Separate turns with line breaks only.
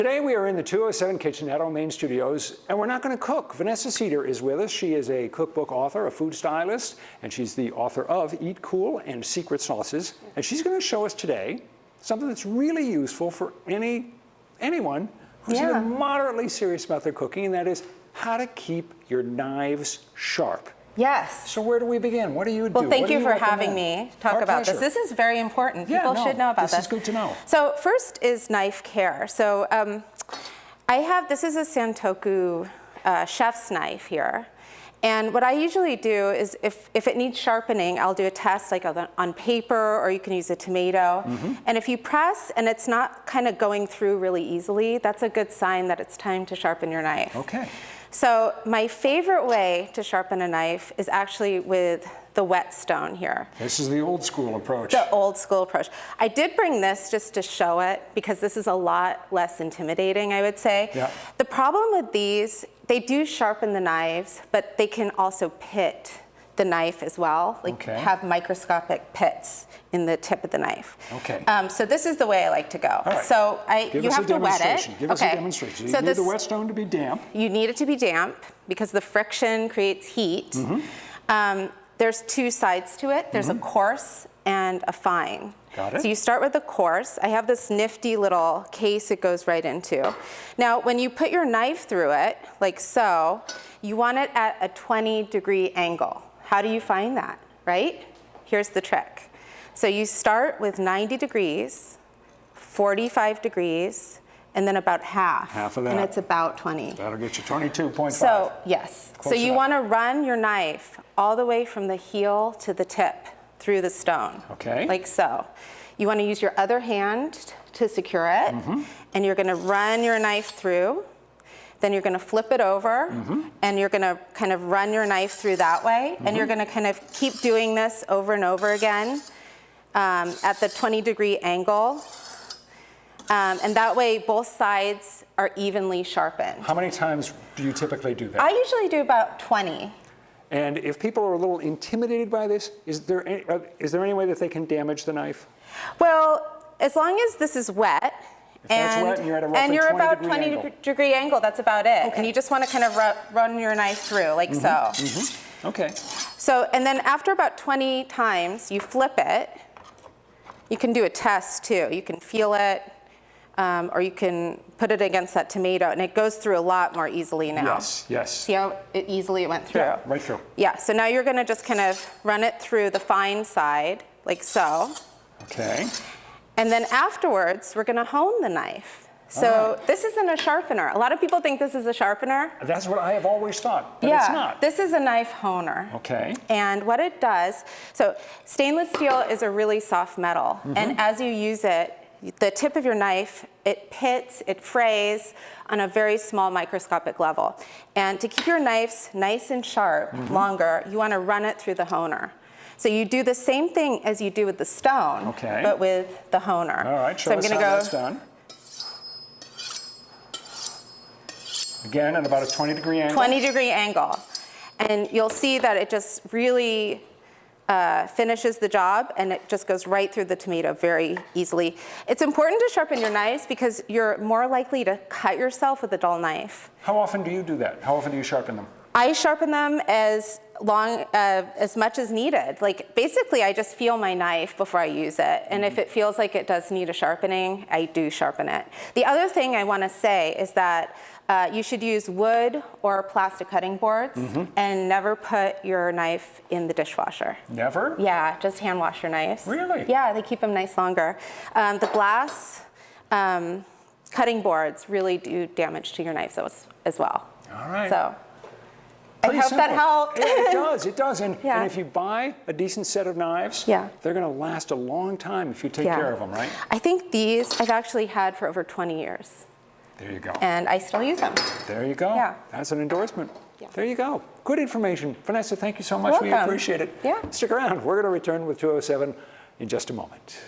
Today we are in the 207 Kitchen at our main studios, and we're not going to cook. Vanessa Seder is with us. She is a cookbook author, a food stylist, and she's the author of Eat Cool and Secret Sauces. And she's going to show us today something that's really useful for anyone who's even moderately serious about their cooking, and that is how to keep your knives sharp.
Yes.
So where do we begin? What do you do?
Well, thank you for having me talk about this. This is very important. People should know about this.
This is good to know.
So first is knife care. So this is a Santoku chef's knife here. And what I usually do is if it needs sharpening, I'll do a test like on paper, or you can use a tomato. And if you press and it's not kind of going through really easily, that's a good sign that it's time to sharpen your knife.
Okay.
So my favorite way to sharpen a knife is actually with the whetstone here.
This is the old school approach.
The old school approach. I did bring this just to show it because this is a lot less intimidating, I would say.
Yeah.
The problem with these, they do sharpen the knives, but they can also pit the knife as well, have microscopic pits in the tip of the knife.
Okay.
So this is the way I like to go.
All right.
So you have to wet it.
Give us a demonstration. You need the whetstone to be damp.
You need it to be damp because the friction creates heat. There's two sides to it. There's a coarse and a fine.
Got it.
So you start with the coarse. I have this nifty little case it goes right into. Now, when you put your knife through it, like so, you want it at a 20-degree angle. How do you find that, right? Here's the trick. So you start with 90 degrees, 45 degrees, and then about half.
Half of that.
And it's about 20.
That'll get you 22.5.
So, yes. So you want to run your knife all the way from the heel to the tip through the stone.
Okay.
Like so. You want to use your other hand to secure it, and you're going to run your knife through. Then you're going to flip it over, and you're going to kind of run your knife through that way, and you're going to kind of keep doing this over and over again at the 20-degree angle. And that way, both sides are evenly sharpened.
How many times do you typically do that?
I usually do about 20.
And if people are a little intimidated by this, is there any way that they can damage the knife?
Well, as long as this is wet,
and you're at a roughly
about
20-degree
angle, that's about it.
Okay.
And you just want to kind of run your knife through, like so.
Okay.
So, and then after about 20 times, you flip it. You can do a test too. You can feel it, or you can put it against that tomato, and it goes through a lot more easily now.
Yes, yes.
See how easily it went through?
Yeah, right through.
Yeah, so now you're going to just kind of run it through the fine side, like so.
Okay.
And then afterwards, we're going to hone the knife. So this isn't a sharpener. A lot of people think this is a sharpener.
That's what I have always thought, but it's not.
This is a knife honer.
Okay.
And what it does, so stainless steel is a really soft metal. And as you use it, the tip of your knife, it pits, it frays on a very small microscopic level. And to keep your knives nice and sharp longer, you want to run it through the honer. So you do the same thing as you do with the stone, but with the honer.
All right, show us how that's done. Again, at about a 20-degree angle.
20-degree angle. And you'll see that it just really finishes the job, and it just goes right through the tomato very easily. It's important to sharpen your knives because you're more likely to cut yourself with a dull knife.
How often do you do that? How often do you sharpen them?
I sharpen them as much as needed. Like basically, I just feel my knife before I use it, and if it feels like it does need a sharpening, I do sharpen it. The other thing I want to say is that you should use wood or plastic cutting boards, and never put your knife in the dishwasher.
Never?
Yeah, just hand wash your knives.
Really?
Yeah, they keep them nice longer. The glass cutting boards really do damage to your knives as well.
All right.
So.
Pretty
I hope
simple.
that helped.
It does. And if you buy a decent set of knives, they're going to last a long time if you take care of them, right?
I think these I've actually had for over 20 years.
There you go.
And I still use them.
There you go.
Yeah.
That's an endorsement. Yeah. There you go. Good information. Vanessa, thank you so much.
Welcome.
We appreciate it.
Yeah.
Stick around. We're going to return with 207 in just a moment.